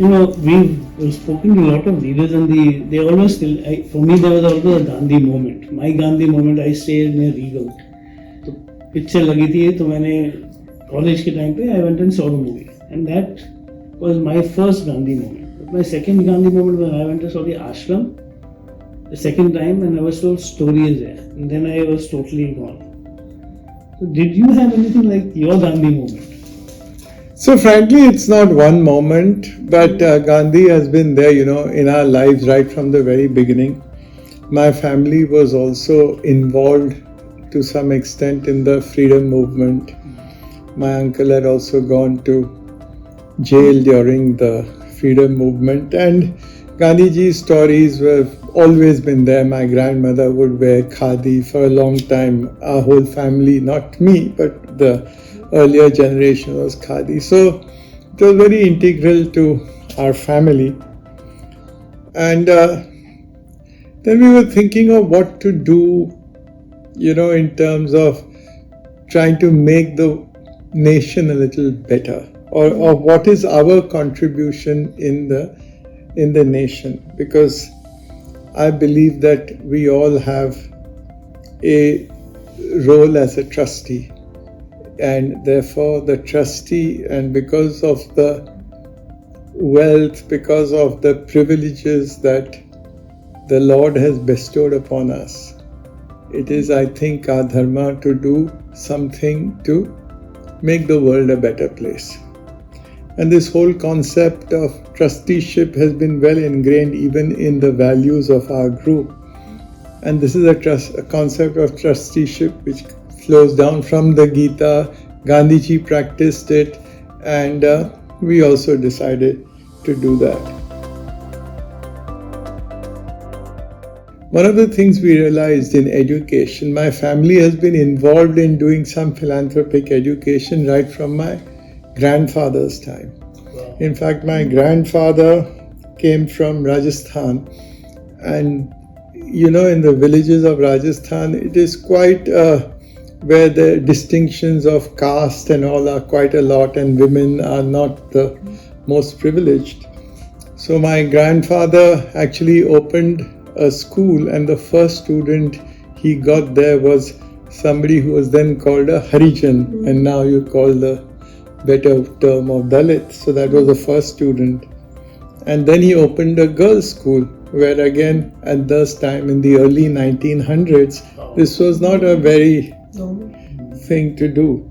we've spoken to a lot of leaders, and they always still. For me, there was always a Gandhi moment. My Gandhi moment. I stayed near Regal. तो picture लगी थी तो मैंने college के time पे I went and saw the movie, and that was my first Gandhi moment. But my second Gandhi moment when I went to saw the ashram the second time, and I was told stories there, and then I was totally gone. So did you have anything like your Gandhi moment? So frankly, it's not one moment, but Gandhi has been there, in our lives right from the very beginning. My family was also involved to some extent in the freedom movement. My uncle had also gone to jail during the freedom movement, and Gandhiji's stories were always been there. My grandmother would wear khadi for a long time. Our whole family, not me, but the earlier generation was khadi. So it was very integral to our family. And then we were thinking of what to do, in terms of trying to make the nation a little better, or what is our contribution in the nation, because I believe that we all have a role as a trustee, and therefore the trustee, and because of the wealth, because of the privileges that the Lord has bestowed upon us, it is, I think, our dharma to do something to make the world a better place. And this whole concept of trusteeship has been well ingrained even in the values of our group. And this is a concept of trusteeship which flows down from the Gita. Gandhiji practiced it, and we also decided to do that. One of the things we realized in education, my family has been involved in doing some philanthropic education right from my grandfather's time. Wow. In fact, my grandfather came from Rajasthan, and in the villages of Rajasthan, it is quite where the distinctions of caste and all are quite a lot, and women are not the most privileged. So my grandfather actually opened a school, and the first student he got there was somebody who was then called a Harijan, and now you call the better term of Dalit. So that was the first student. And then he opened a girls' school, where again at this time in the early 1900s, this was not a very thing to do.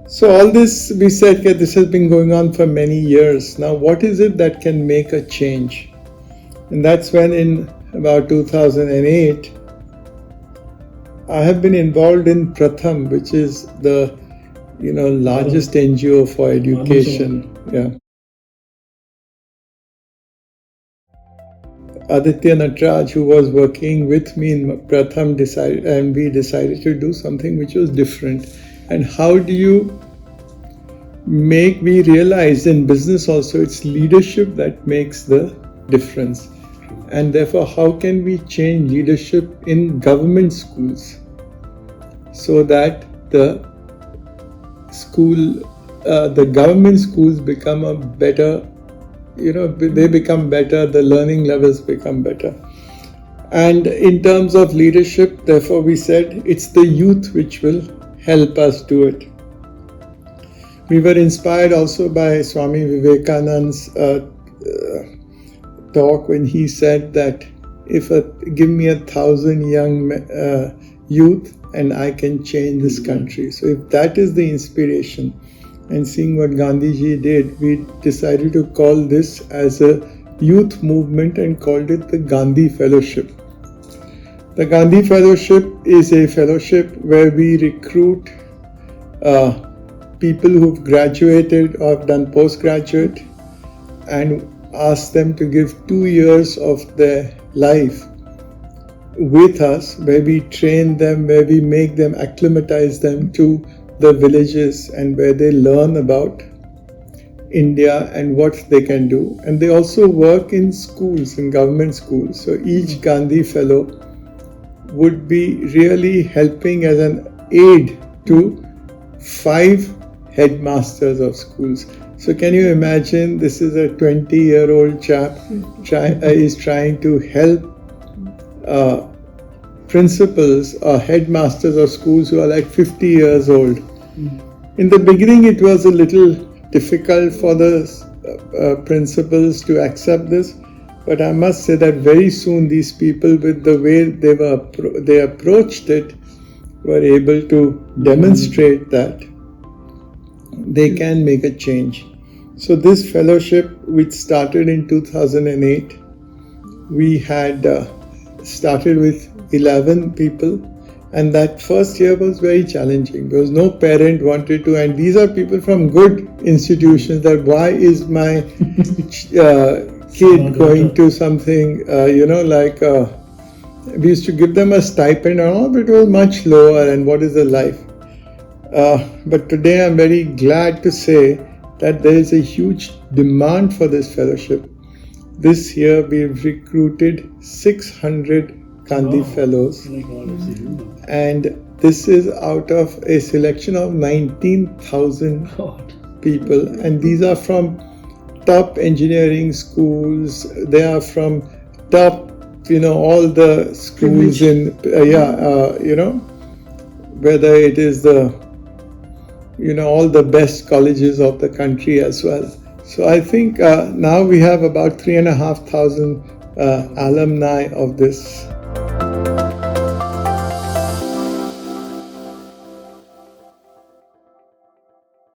So all this, we said that this has been going on for many years. Now what is it that can make a change? And that's when in about 2008, I have been involved in Pratham, which is the largest NGO for education. Yeah. Aditya Natraj, who was working with me in Pratham, we decided to do something which was different. And how do you we realized in business also, it's leadership that makes the difference. And therefore, how can we change leadership in government schools so that the government schools become a better, they become better, the learning levels become better. And in terms of leadership, therefore we said it's the youth which will help us do it. We were inspired also by Swami Vivekananda's talk when he said that give me 1,000 young youth and I can change this country. So if that is the inspiration, and seeing what Gandhiji did, we decided to call this as a youth movement and called it the Gandhi Fellowship. The Gandhi Fellowship is a fellowship where we recruit people who've graduated or done postgraduate and ask them to give 2 years of their life with us, where we train them, where we make them, acclimatize them to the villages, and where they learn about India and what they can do. And they also work in schools, in government schools. So each Gandhi Fellow would be really helping as an aid to 5 headmasters of schools. So can you imagine, this is a 20-year-old chap is trying to help principals or headmasters of schools who are like 50 years old. In the beginning, it was a little difficult for the principals to accept this, but I must say that very soon these people, with the way they approached it, were able to demonstrate that they can make a change. So this fellowship, which started in 2008, we had started with 11 people, and that first year was very challenging because no parent wanted to, and these are people from good institutions, that why is my kid going to something, we used to give them a stipend and all, but it was much lower, and what is the life? But today I'm very glad to say that there is a huge demand for this fellowship. This year we've recruited 600 Gandhi fellows, and this is out of a selection of 19,000 people, and these are from top engineering schools, they are from top, all the schools in, whether it is the, all the best colleges of the country as well. So I think now we have about 3,500 alumni of this